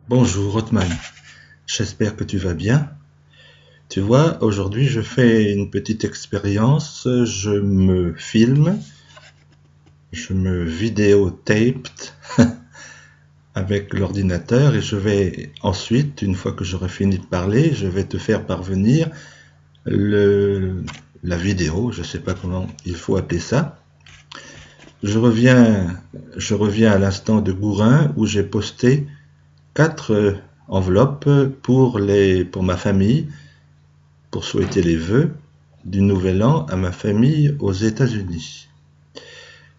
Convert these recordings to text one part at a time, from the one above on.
Bonjour Othman, j'espère que tu vas bien. Tu vois, aujourd'hui je fais une petite expérience, je me filme, je me vidéotape avec l'ordinateur et je vais ensuite, une fois que j'aurai fini de parler, je vais te faire parvenir le, la vidéo, je ne sais pas comment il faut appeler ça. Je reviens, je reviens à l'instant de Gourin où j'ai posté 4 enveloppes pour ma famille, pour souhaiter les vœux du Nouvel An à ma famille aux États-Unis.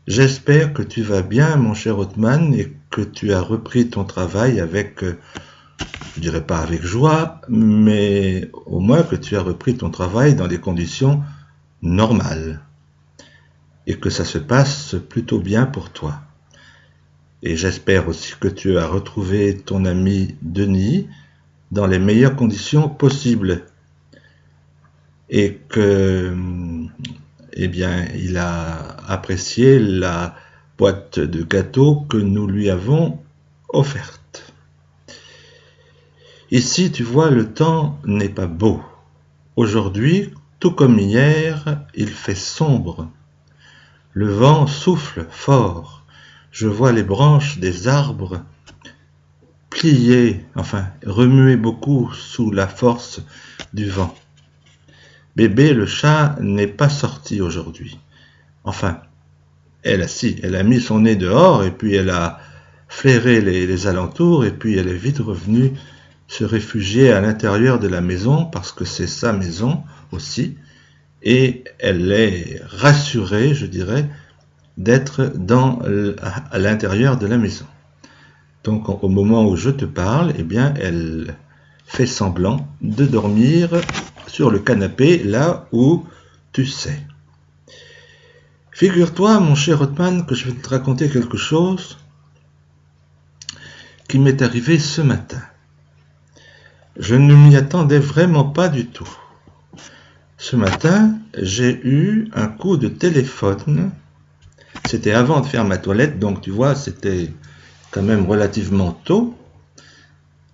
J'espère que tu vas bien, mon cher Othman, et que tu as repris ton travail avec, je dirais pas avec joie, mais au moins que tu as repris ton travail dans des conditions normales et que ça se passe plutôt bien pour toi. Et j'espère aussi que tu as retrouvé ton ami Denis dans les meilleures conditions possibles et que eh bien, il a apprécié la boîte de gâteaux que nous lui avons offerte. Ici, tu vois, le temps n'est pas beau. Aujourd'hui, tout comme hier, il fait sombre. Le vent souffle fort. Je vois les branches des arbres plier, enfin remuer beaucoup sous la force du vent. Bébé le chat n'est pas sorti aujourd'hui. Enfin, elle a mis son nez dehors et puis elle a flairé les alentours et puis elle est vite revenue se réfugier à l'intérieur de la maison parce que c'est sa maison aussi et elle est rassurée, je dirais, d'être à l'intérieur de la maison. Donc au moment où je te parle, eh bien elle fait semblant de dormir sur le canapé là où tu sais. Figure-toi, mon cher Othman, que je vais te raconter quelque chose qui m'est arrivé ce matin. Je ne m'y attendais vraiment pas du tout. Ce matin, j'ai eu un coup de téléphone. C'était avant de faire ma toilette, donc tu vois, c'était quand même relativement tôt.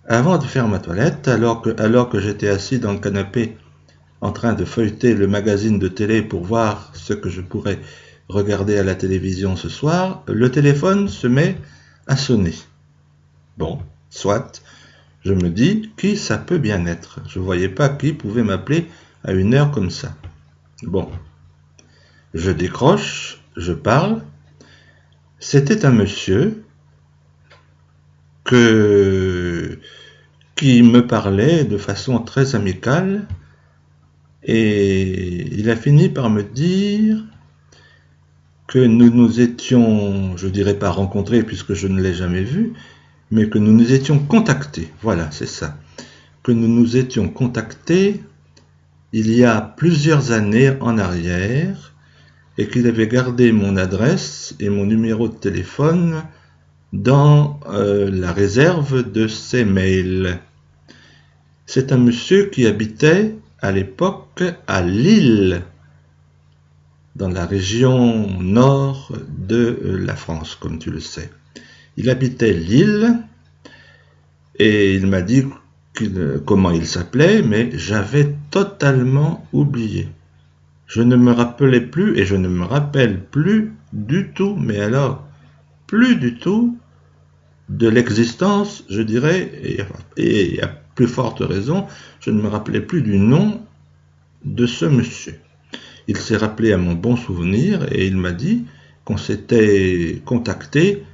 Avant de faire ma toilette, alors que j'étais assis dans le canapé en train de feuilleter le magazine de télé pour voir ce que je pourrais regarder à la télévision ce soir, le téléphone se met à sonner. Bon, soit, je me dis qui ça peut bien être. Je ne voyais pas qui pouvait m'appeler à une heure comme ça. Bon, je décroche, je parle. C'était un monsieur qui me parlait de façon très amicale et il a fini par me dire que nous nous étions, je dirais pas rencontrés puisque je ne l'ai jamais vu, mais que nous nous étions contactés. Voilà, c'est ça. Que nous nous étions contactés il y a plusieurs années en arrière et qu'il avait gardé mon adresse et mon numéro de téléphone dans la réserve de ses mails. C'est un monsieur qui habitait à l'époque à Lille, dans la région nord de la France, comme tu le sais. Il habitait Lille et il m'a dit comment il s'appelait, mais j'avais totalement oublié. Je ne me rappelais plus et je ne me rappelle plus du tout, mais alors plus du tout de l'existence, je dirais, et à plus forte raison, je ne me rappelais plus du nom de ce monsieur. Il s'est rappelé à mon bon souvenir et il m'a dit qu'on s'était contacté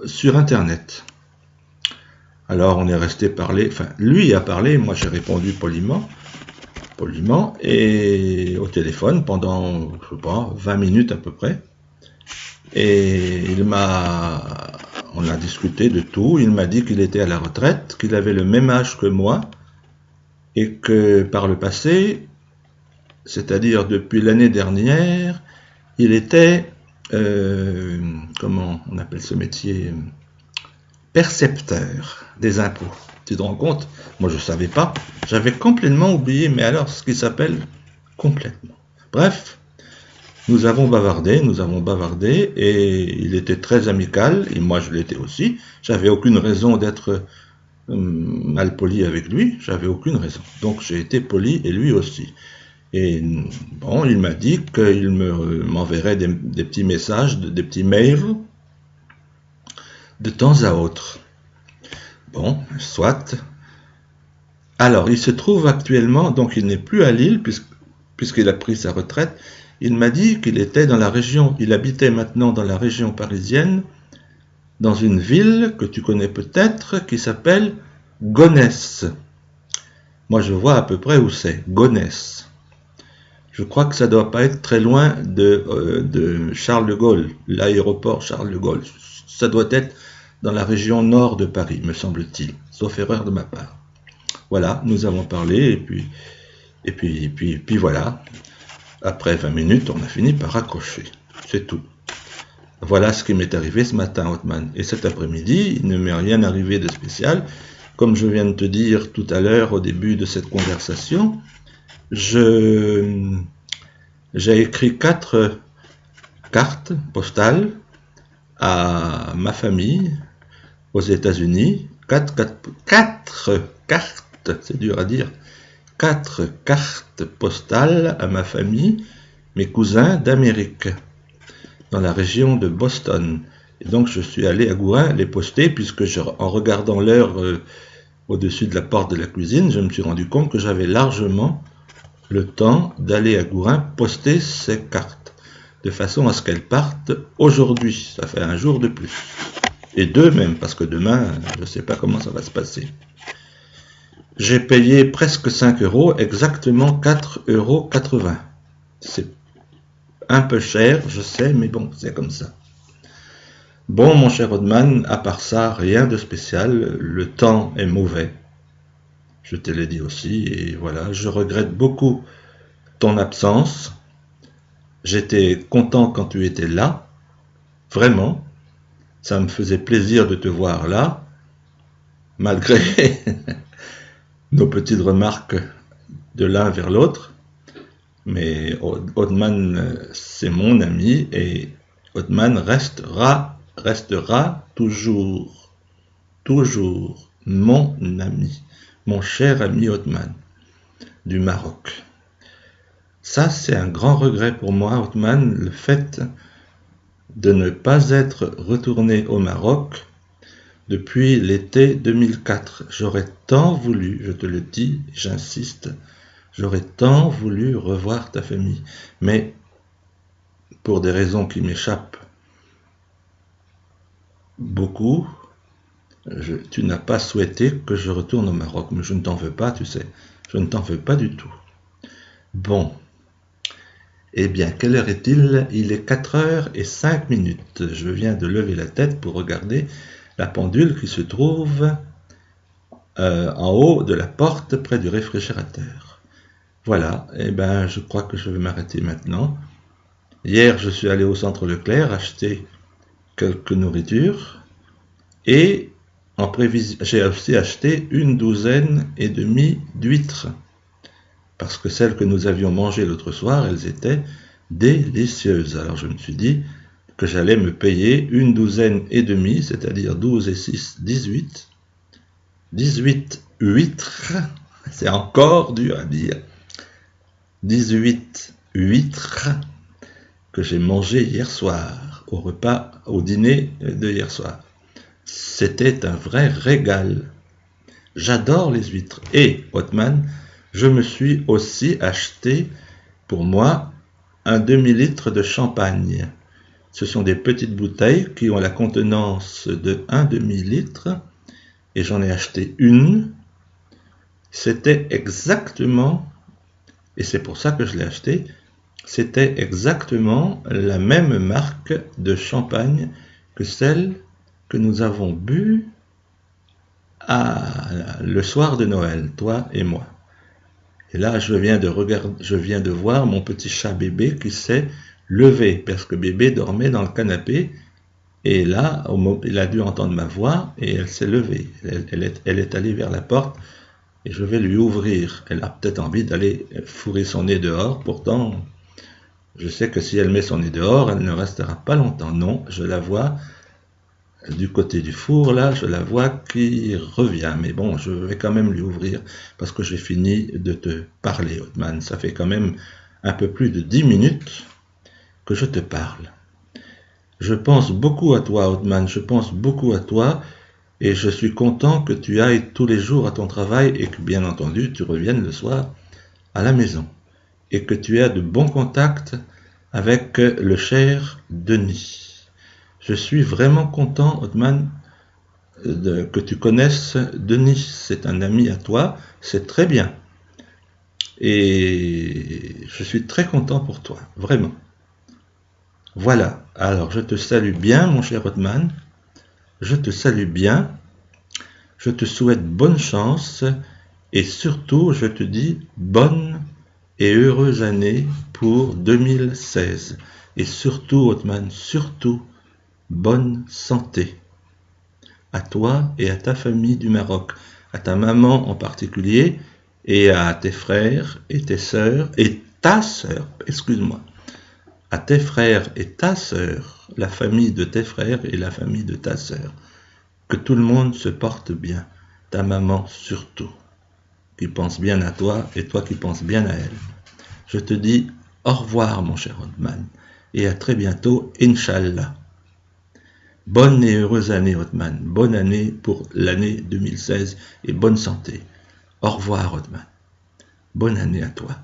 sur Internet. Alors on est resté parler, enfin lui a parlé, moi j'ai répondu poliment, et au téléphone pendant, je sais pas, 20 minutes à peu près. Et on a discuté de tout, il m'a dit qu'il était à la retraite, qu'il avait le même âge que moi, et que par le passé, c'est-à-dire depuis l'année dernière, il était, comment on appelle ce métier, percepteur des impôts. Tu te rends compte? Moi je ne savais pas, j'avais complètement oublié, mais alors ce qui s'appelle complètement. Bref, nous avons bavardé, et il était très amical, et moi je l'étais aussi. J'avais aucune raison d'être mal poli avec lui, j'avais aucune raison. Donc j'ai été poli et lui aussi. Et bon, il m'a dit qu'il m'enverrait des petits messages, des petits mails de temps à autre. Bon, soit. Alors, il se trouve actuellement, donc il n'est plus à Lille, puisqu'il a pris sa retraite. Il m'a dit qu'il était dans la région, il habitait maintenant dans la région parisienne, dans une ville que tu connais peut-être, qui s'appelle Gonesse. Moi, je vois à peu près où c'est, Gonesse. Je crois que ça ne doit pas être très loin de Charles de Gaulle, l'aéroport Charles de Gaulle. Ça doit être dans la région nord de Paris, me semble-t-il, sauf erreur de ma part. Voilà, nous avons parlé, et puis voilà. Après 20 minutes, on a fini par raccrocher. C'est tout. Voilà ce qui m'est arrivé ce matin, Othman. Et cet après-midi, il ne m'est rien arrivé de spécial. Comme je viens de te dire tout à l'heure au début de cette conversation, j'ai écrit 4 cartes postales à ma famille aux États-Unis. 4 cartes, c'est dur à dire. 4 cartes postales à ma famille, mes cousins d'Amérique, dans la région de Boston. Et donc je suis allé à Gouin les poster, puisque en regardant l'heure au-dessus de la porte de la cuisine, je me suis rendu compte que j'avais largement le temps d'aller à Gouin poster ces cartes, de façon à ce qu'elles partent aujourd'hui. Ça fait un jour de plus. Et 2 même, parce que demain, je ne sais pas comment ça va se passer. J'ai payé presque 5 €, exactement 4,80 €. C'est un peu cher, je sais, mais bon, c'est comme ça. Bon, mon cher Othman, à part ça, rien de spécial. Le temps est mauvais. Je te l'ai dit aussi, et voilà, je regrette beaucoup ton absence. J'étais content quand tu étais là, vraiment. Ça me faisait plaisir de te voir là, malgré nos petites remarques de l'un vers l'autre. Mais Othman, c'est mon ami, et Othman restera toujours mon ami, mon cher ami Othman du Maroc. Ça, c'est un grand regret pour moi, Othman, le fait de ne pas être retourné au Maroc depuis l'été 2004. J'aurais tant voulu, je te le dis, j'insiste, j'aurais tant voulu revoir ta famille, mais pour des raisons qui m'échappent beaucoup, tu n'as pas souhaité que je retourne au Maroc, mais je ne t'en veux pas, tu sais, je ne t'en veux pas du tout. Bon, eh bien, quelle heure est-il? Il est 4h05. Je viens de lever la tête pour regarder la pendule qui se trouve en haut de la porte près du réfrigérateur. Voilà, eh bien, je crois que je vais m'arrêter maintenant. Hier, je suis allé au centre Leclerc acheter quelques nourritures et j'ai aussi acheté 1,5 douzaine d'huîtres, parce que celles que nous avions mangées l'autre soir, elles étaient délicieuses. Alors je me suis dit que j'allais me payer 1,5 douzaine, c'est-à-dire 12 et 6, 18. 18 huîtres, c'est encore dur à dire. 18 huîtres que j'ai mangées hier soir, au dîner de hier soir. C'était un vrai régal. J'adore les huîtres. Et, Othman, je me suis aussi acheté, pour moi, un demi-litre de champagne. Ce sont des petites bouteilles qui ont la contenance de 1 demi-litre, et j'en ai acheté une. C'était exactement, et c'est pour ça que je l'ai acheté, c'était exactement la même marque de champagne que celle que nous avons bu le soir de Noël, toi et moi. Et là, je viens de voir mon petit chat bébé qui s'est levé, parce que bébé dormait dans le canapé, et là, il a dû entendre ma voix, et elle s'est levée. Elle est allée vers la porte, et je vais lui ouvrir. Elle a peut-être envie d'aller fourrer son nez dehors, pourtant, je sais que si elle met son nez dehors, elle ne restera pas longtemps. Non, je la vois du côté du four, là, je la vois qui revient. Mais bon, je vais quand même lui ouvrir parce que j'ai fini de te parler, Othman. Ça fait quand même un peu plus de 10 minutes que je te parle. Je pense beaucoup à toi, Othman, je pense beaucoup à toi et je suis content que tu ailles tous les jours à ton travail et que, bien entendu, tu reviennes le soir à la maison et que tu aies de bons contacts avec le cher Denis. Je suis vraiment content, Othman, que tu connaisses Denis. C'est un ami à toi, c'est très bien. Et je suis très content pour toi, vraiment. Voilà, alors je te salue bien, mon cher Othman. Je te salue bien. Je te souhaite bonne chance. Et surtout, je te dis bonne et heureuse année pour 2016. Et surtout, Othman, surtout, bonne santé. À toi et à ta famille du Maroc, à ta maman en particulier, et à tes frères et tes sœurs, et ta sœur, excuse-moi, à tes frères et ta sœur, la famille de tes frères et la famille de ta sœur. Que tout le monde se porte bien, ta maman surtout, qui pense bien à toi et toi qui penses bien à elle. Je te dis au revoir, mon cher Othman, et à très bientôt, Inch'Allah. Bonne et heureuse année, Othman. Bonne année pour l'année 2016 et bonne santé. Au revoir, Othman. Bonne année à toi.